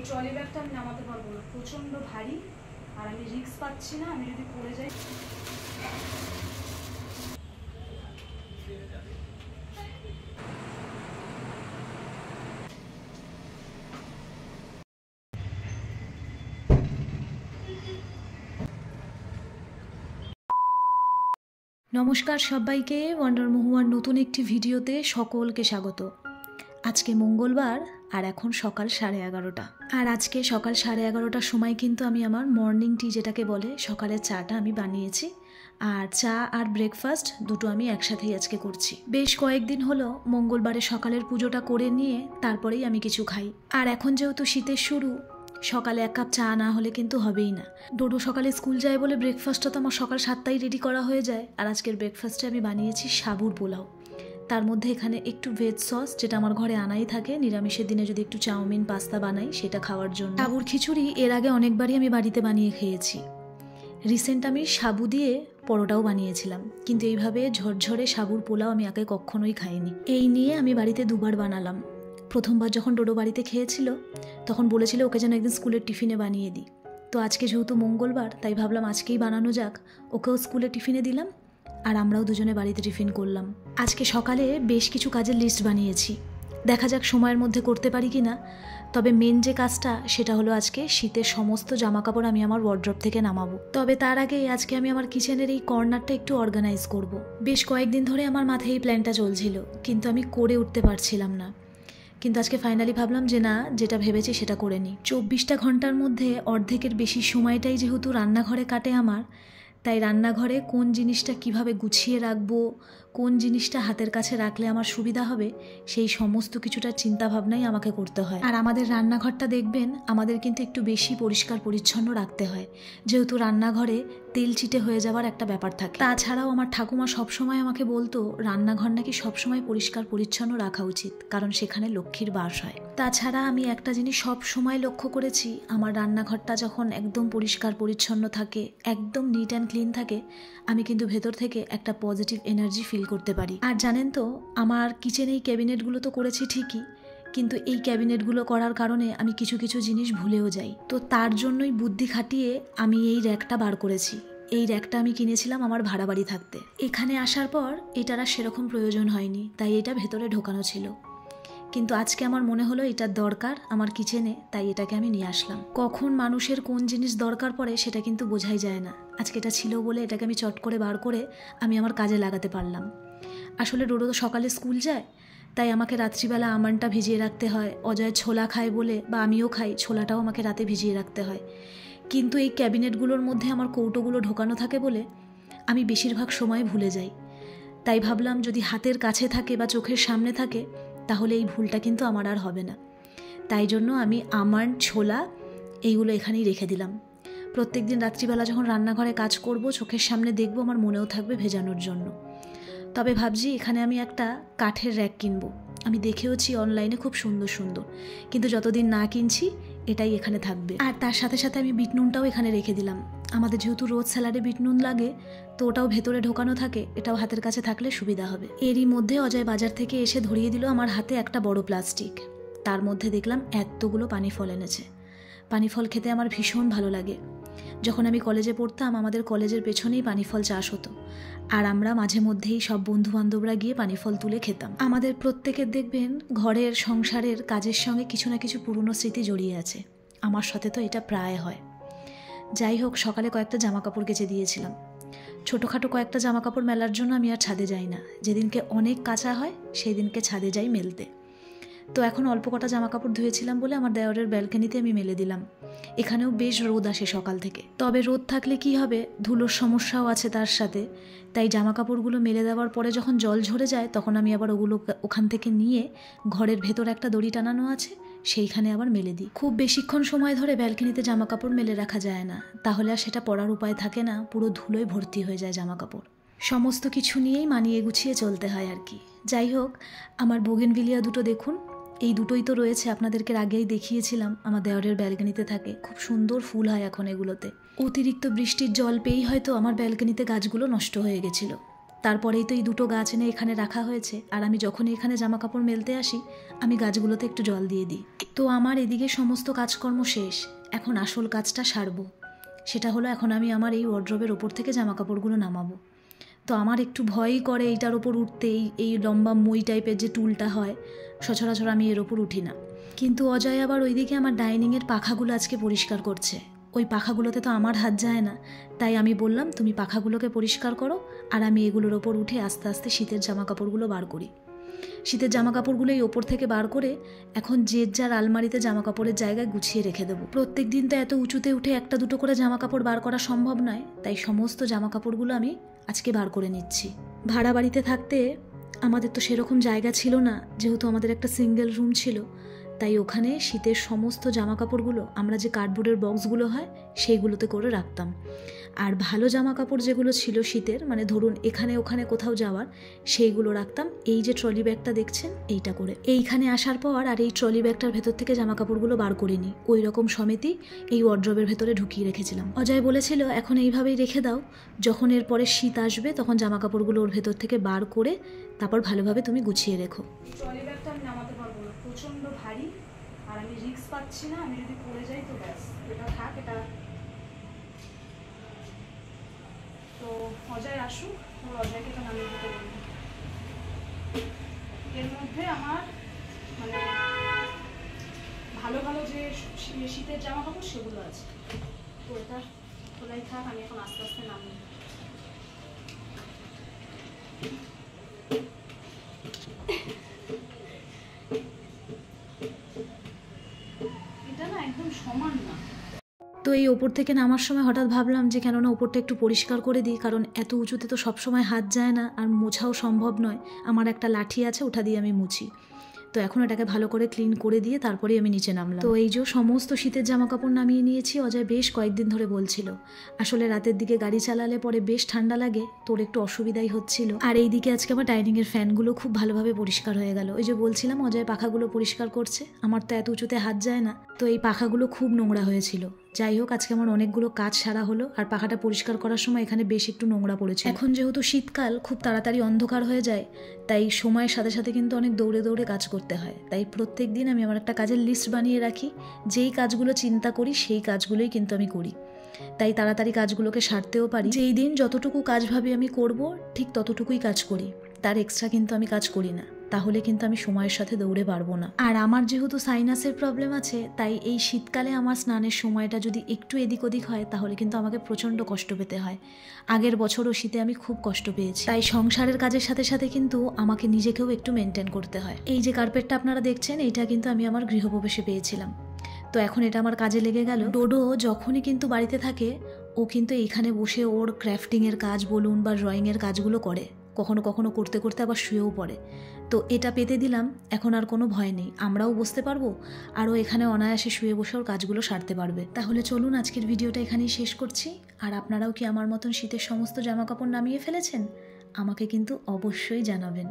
Trolley ব্যাগটা আমি নামাতে পারবো না, প্রচণ্ড ভারী, আর আমি রিস্ক পাচ্ছি না, আমি যদি পড়ে যাই। নমস্কার সবাইকে, ওয়ান্ডার মহুয়ার নতুন একটি ভিডিওতে সকলকে স্বাগত। আজকে মঙ্গলবার আর এখন সকাল 11:30। আর আজকে সকাল 11:30টার সময় কিন্তু আমি আমার মর্নিং টি যেটাকে বলে সকালের চাটা আমি বানিয়েছি। আর চা আর ব্রেকফাস্ট দুটো আমি একসাথেই আজকে করছি। বেশ কয়েকদিন হলো মঙ্গলবারে সকালের পুজোটা করে নিয়ে তারপরেই আমি কিছু খাই। আর এখন যেহেতু শীতের শুরু, সকালে 1 কাপ চা না হলে কিন্তু হবেই না। ডোডো সকালে স্কুল যায় বলে ব্রেকফাস্টটা তো আমার সকাল 7টায় রেডি করা হয়ে যায়। আর আজকের ব্রেকফাস্টে আমি বানিয়েছি সাবুর পোলাও। তার মধ্যে এখানে একটু ভেজ সস, যেটা আমার ঘরে আনাই থাকে নিরামিষের দিনে যদি একটু চাউমিন পাস্তা বানাই সেটা খাওয়ার জন্য। সাবুর খিচুড়ি এর আগে অনেকবারই আমি বাড়িতে বানিয়ে খেয়েছি। রিসেন্ট আমি সাবু দিয়ে পরোটাও বানিয়েছিলাম, কিন্তু এইভাবে ঝরঝরে সাবুর পোলাও আমি আগে কখনোই খাইনি। এই নিয়ে আমি বাড়িতে দুবার বানালাম। প্রথমবার যখন ডোডো বাড়িতে খেয়েছিল তখন বলেছিল ওকে যেন একদিন স্কুলের টিফিনে বানিয়ে দিই। তো আজকে যেহেতু মঙ্গলবার তাই ভাবলাম আজকেই বানানো যাক, ওকেও স্কুলে টিফিনে দিলাম আর আমরাও দুজনে বাড়িতে টিফিন করলাম। আজকে সকালে বেশ কিছু কাজের লিস্ট বানিয়েছি, দেখা যাক সময়ের মধ্যে করতে পারি কি না। তবে মেন যে কাজটা সেটা হলো আজকে শীতের সমস্ত জামাকাপড় আমি আমার ওয়ার্ড্রপ থেকে নামাবো। তবে তার আগে আজকে আমি আমার কিচেনের এই কর্নারটা একটু অর্গানাইজ করব। বেশ কয়েকদিন ধরে আমার মাথায় এই প্ল্যানটা চলছিল, কিন্তু আমি করে উঠতে পারছিলাম না। কিন্তু আজকে ফাইনালি ভাবলাম যে না, যেটা ভেবেছি সেটা করে নিই। 24টা ঘন্টার মধ্যে অর্ধেকের বেশি সময়টাই যেহেতু রান্নাঘরে কাটে আমার, তাই রান্নাঘরে কোন জিনিসটা কিভাবে গুছিয়ে রাখবো, কোন জিনিসটা হাতের কাছে রাখলে আমার সুবিধা হবে, সেই সমস্ত কিছুটা চিন্তাভাবনাই আমাকে করতে হয়। আর আমাদের রান্নাঘরটা দেখবেন আমাদের কিন্তু একটু বেশি পরিষ্কার পরিচ্ছন্ন রাখতে হয়, যেহেতু রান্নাঘরে তেল চিটে হয়ে যাওয়ার একটা ব্যাপার থাকে। তাছাড়াও আমার ঠাকুমা সবসময় আমাকে বলতো রান্নাঘর নাকি সবসময় পরিষ্কার পরিচ্ছন্ন রাখা উচিত, কারণ সেখানে লক্ষ্মীর বাস হয়। তাছাড়া আমি একটা জিনিস সব সময় লক্ষ্য করেছি, আমার রান্নাঘরটা যখন একদম পরিষ্কার পরিচ্ছন্ন থাকে, একদম নিট অ্যান্ড ক্লিন থাকে, আমি কিন্তু ভেতর থেকে একটা পজিটিভ এনার্জি ফিল করতে পারি। আর জানেন তো, আমার কিচেনে এই ক্যাবিনেটগুলো তো করেছি ঠিকই, কিন্তু এই ক্যাবিনেটগুলো করার কারণে আমি কিছু কিছু জিনিস ভুলেও যাই। তো তার জন্যই বুদ্ধি খাটিয়ে আমি এই র্যাকটা বার করেছি। এই র্যাকটা আমি কিনেছিলাম আমার ভাড়া বাড়ি থাকতে। এখানে আসার পর এটার আর সেরকম প্রয়োজন হয়নি, তাই এটা ভেতরে ঢোকানো ছিল। কিন্তু আজকে আমার মনে হলো এটার দরকার আমার কিচেনে, তাই এটাকে আমি নিয়ে আসলাম। কখন মানুষের কোন জিনিস দরকার পড়ে সেটা কিন্তু বোঝাই যায় না। আজকে এটা ছিল বলে এটাকে আমি চট করে বার করে আমি আমার কাজে লাগাতে পারলাম। আসলে ডোডো তো সকালে স্কুল যায়, তাই আমাকে রাত্রিবেলা আমনটা ভিজিয়ে রাখতে হয়। অজয় ছোলা খায় বলে, বা আমিও খাই, ছোলাটাও আমাকে রাতে ভিজিয়ে রাখতে হয়। কিন্তু এই ক্যাবিনেটগুলোর মধ্যে আমার কৌটোগুলো ঢোকানো থাকে বলে আমি বেশিরভাগ সময় ভুলে যাই। তাই ভাবলাম যদি হাতের কাছে থাকে বা চোখের সামনে থাকে তাহলে এই ভুলটা কিন্তু আমার আর হবে না। তাই জন্য আমি আমন্ড, ছোলা এইগুলো এখানেই রেখে দিলাম। প্রত্যেক দিন রাত্রিবেলা যখন রান্নাঘরে কাজ করব চোখের সামনে দেখব, আমার মনেও থাকবে ভেজানোর জন্য। তবে ভাবছি এখানে আমি একটা কাঠের র্যাক কিনবো। আমি দেখেওছি অনলাইনে খুব সুন্দর সুন্দর, কিন্তু যতদিন না কিনছি এটাই এখানে থাকবে। আর তার সাথে সাথে আমি বিট নুনটাও এখানে রেখে দিলাম। আমাদের যেহেতু রোজ স্যালাডে বিট নুন লাগে, তো ওটাও ভেতরে ঢোকানো থাকে, এটাও হাতের কাছে থাকলে সুবিধা হবে। এরই মধ্যে অজয় বাজার থেকে এসে ধরিয়ে দিল আমার হাতে একটা বড় প্লাস্টিক। তার মধ্যে দেখলাম এতগুলো পানি ফল এনেছে। পানি ফল খেতে আমার ভীষণ ভালো লাগে। যখন আমি কলেজে পড়তাম আমাদের কলেজের পেছনেই পানি ফল চাষ হতো, আর আমরা মাঝে মধ্যেই সব বন্ধু বান্ধবরা গিয়ে পানি ফল তুলে খেতাম। আমাদের প্রত্যেকের দেখবেন ঘরের সংসারের কাজের সঙ্গে কিছু না কিছু পুরনো স্মৃতি জড়িয়ে আছে। আমার সাথে তো এটা প্রায় হয়। যাই হোক, সকালে কয়েকটা জামা কাপড় কেচে দিয়েছিলাম। ছোটোখাটো কয়েকটা জামা কাপড় মেলার জন্য আমি আর ছাদে যাই না। যেদিনকে অনেক কাঁচা হয় সেই দিনকে ছাদে যাই মেলতে। তো এখন অল্প কটা জামা কাপড় ধুয়েছিলাম বলে আমার দেওরের ব্যালকনিতে আমি মেলে দিলাম। এখানেও বেশ রোদ আসে সকাল থেকে। তবে রোদ থাকলে কি হবে, ধুলোর সমস্যাও আছে তার সাথে। তাই জামা কাপড়গুলো মেলে দেওয়ার পরে যখন জল ঝরে যায় তখন আমি আবার ওগুলো ওখান থেকে নিয়ে ঘরের ভেতর একটা দড়ি টানানো আছে, সেইখানে আবার মেলে দিই। খুব বেশিক্ষণ সময় ধরে ব্যালকনিতে জামা কাপড় মেলে রাখা যায় না, তাহলে আর সেটা পরার উপায় থাকে না, পুরো ধুলোয় ভর্তি হয়ে যায় জামা কাপড়। সমস্ত কিছু নিয়েই মানিয়ে গুছিয়ে চলতে হয় আর কি। যাই হোক, আমার বোগেনভিলিয়া দুটো দেখুন, এই দুটোই তো রয়েছে, আপনাদেরকে আগেই দেখিয়েছিলাম, আমার দেওরের ব্যালকনিতে থাকে। খুব সুন্দর ফুল হয় এখন এগুলোতে। অতিরিক্ত বৃষ্টির জল পেয়েই হয়তো আমার ব্যালকনিতে গাছগুলো নষ্ট হয়ে গেছিলো। তারপরেই তো এই দুটো গাছ এনে এখানে রাখা হয়েছে, আর আমি যখনই এখানে জামা কাপড় মেলতে আসি আমি গাছগুলোতে একটু জল দিয়ে দিই। তো আমার এদিকে সমস্ত কাজকর্ম শেষ, এখন আসল কাজটা সারবো। সেটা হলো এখন আমি আমার এই ওয়ার্ড্রোবের ওপর থেকে জামা কাপড়গুলো নামাবো। তো আমার একটু ভয়ই করে এইটার ওপর উঠতে, এই লম্বা মই টাইপের যে টুলটা হয়, সচরাচর আমি এর ওপর উঠি না। কিন্তু অজয় আবার ওইদিকে আমার ডাইনিংয়ের পাখাগুলো আজকে পরিষ্কার করছে। ওই পাখাগুলোতে তো আমার হাত যায় না, তাই আমি বললাম তুমি পাখাগুলোকে পরিষ্কার করো, আর আমি এগুলোর ওপর উঠে আস্তে আস্তে শীতের জামা কাপড়গুলো বার করি। শীতের জামা কাপড়গুলো এই ওপর থেকে বার করে এখন যে যার আলমারিতে জামা কাপড়ের জায়গায় গুছিয়ে রেখে দেবো। প্রত্যেক দিন তো এত উঁচুতে উঠে একটা দুটো করে জামা কাপড় বার করা সম্ভব নয়, তাই সমস্ত জামা কাপড়গুলো আমি আজকে বার করে নিচ্ছি। ভাড়া বাড়িতে থাকতে আমাদের তো সেরকম জায়গা ছিল না, যেহেতু আমাদের একটা সিঙ্গেল রুম ছিল, তাই ওখানে শীতের সমস্ত জামা কাপড়গুলো আমরা যে কার্ডবোর্ডের বক্সগুলো হয় সেইগুলোতে করে রাখতাম। আর ভালো জামা কাপড় যেগুলো ছিল শীতের, মানে ধরুন এখানে ওখানে কোথাও যাওয়ার, সেইগুলো রাখতাম এই যে ট্রলি ব্যাগটা দেখছেন এইটা করে। এইখানে আসার পর আর এই ট্রলি ব্যাগটার ভেতর থেকে জামা কাপড়গুলো বার করিনি, ওই রকম সমেতই এই ওয়ার্ড্রোবের ভেতরে ঢুকিয়ে রেখেছিলাম। অজয় বলেছিল এখন এইভাবেই রেখে দাও, যখন এরপরে শীত আসবে তখন জামা কাপড়গুলো ওর ভেতর থেকে বার করে তারপর ভালোভাবে তুমি গুছিয়ে রেখো। ট্রলি ব্যাগটা আমি নামাতে পারবো না, প্রচণ্ড ভারী, আর আমি রিস্ক পাচ্ছি না, আমি যদি পড়ে যাই তো ব্যাস, এটা থাক। এটা তো অজয় আসুক, অজয়কে তো নামিয়ে দিতে বলবো। এর মধ্যে আমার মানে ভালো ভালো যে শীতের জামা কাপড় সেগুলো আছে, তো এটা খোলাই থাক, আমি এখন আস্তে আস্তে নামিয়ে। এটা না একদম সমান না। তো এই ওপর থেকে নামার সময় হঠাৎ ভাবলাম যে কেননা ওপরটা একটু পরিষ্কার করে দিই, কারণ এত উঁচুতে তো সবসময় হাত যায় না, আর মোছাও সম্ভব নয়। আমার একটা লাঠি আছে, ওটা দিয়ে আমি মুছি। তো এখন এটাকে ভালো করে ক্লিন করে দিয়ে তারপরেই আমি নিচে নামলাম। তো এই যে সমস্ত শীতের জামা কাপড় নামিয়ে নিয়েছি। অজয় বেশ কয়েকদিন ধরে বলছিল আসলে রাতের দিকে গাড়ি চালালে পরে বেশ ঠান্ডা লাগে, তোর একটু অসুবিধাই হচ্ছিল। আর এই দিকে আজকে আমার ডাইনিংয়ের ফ্যানগুলো খুব ভালোভাবে পরিষ্কার হয়ে গেল। ওই যে বলছিলাম অজয় পাখাগুলো পরিষ্কার করছে, আমার তো এত উঁচুতে হাত যায় না, তো এই পাখাগুলো খুব নোংরা হয়েছিল। যাই হোক আজকে আমার অনেকগুলো কাজ সারা হলো, আর পাখাটা পরিষ্কার করার সময় এখানে বেশ একটু নোংরা পড়েছে। এখন যেহেতু শীতকাল খুব তাড়াতাড়ি অন্ধকার হয়ে যায়, তাই সময়ের সাথে সাথে কিন্তু অনেক দৌড়ে দৌড়ে কাজ করতে হয়। তাই প্রত্যেক দিন আমি আমার একটা কাজের লিস্ট বানিয়ে রাখি, যেই কাজগুলো চিন্তা করি সেই কাজগুলোই কিন্তু আমি করি, তাই তাড়াতাড়ি কাজগুলোকে সারতেও পারি। যেই দিন যতটুকু কাজ ভাবি আমি করব ঠিক ততটুকুই কাজ করি, তার এক্সট্রা কিন্তু আমি কাজ করি না, তাহলে কিন্তু আমি সময়ের সাথে দৌড়ে পারবো না। আর আমার যেহেতু সাইনাসের প্রবলেম আছে, তাই এই শীতকালে আমার স্নানের সময়টা যদি একটু এদিক ওদিক হয় তাহলে কিন্তু আমাকে প্রচণ্ড কষ্ট পেতে হয়। আগের বছরও শীতে আমি খুব কষ্ট পেয়েছি, তাই সংসারের কাজের সাথে সাথে কিন্তু আমাকে নিজেকেও একটু মেনটেন করতে হয়। এই যে কার্পেটটা আপনারা দেখছেন, এইটা কিন্তু আমি আমার গৃহপ্রবেশে পেয়েছিলাম, তো এখন এটা আমার কাজে লেগে গেল। ডোডো যখনই কিন্তু বাড়িতে থাকে ও কিন্তু এইখানে বসে ওর ক্রাফটিংয়ের কাজ বলুন বা ড্রয়িংয়ের কাজগুলো করে, কখনো কখনো করতে করতে আবার শুয়েও পড়ে। তো এটা পেতে দিলাম, এখন আর কোনো ভয় নেই, আমরাও বসতে পারবো আর ও এখানে অনায়াসে শুয়ে বসে ওর কাজগুলো সারতে পারবে। তাহলে চলুন আজকের ভিডিওটা এখানেই শেষ করছি। আর আপনারাও কি আমার মতন শীতের সমস্ত জামা কাপড় নামিয়ে ফেলেছেন? আমাকে কিন্তু অবশ্যই জানাবেন।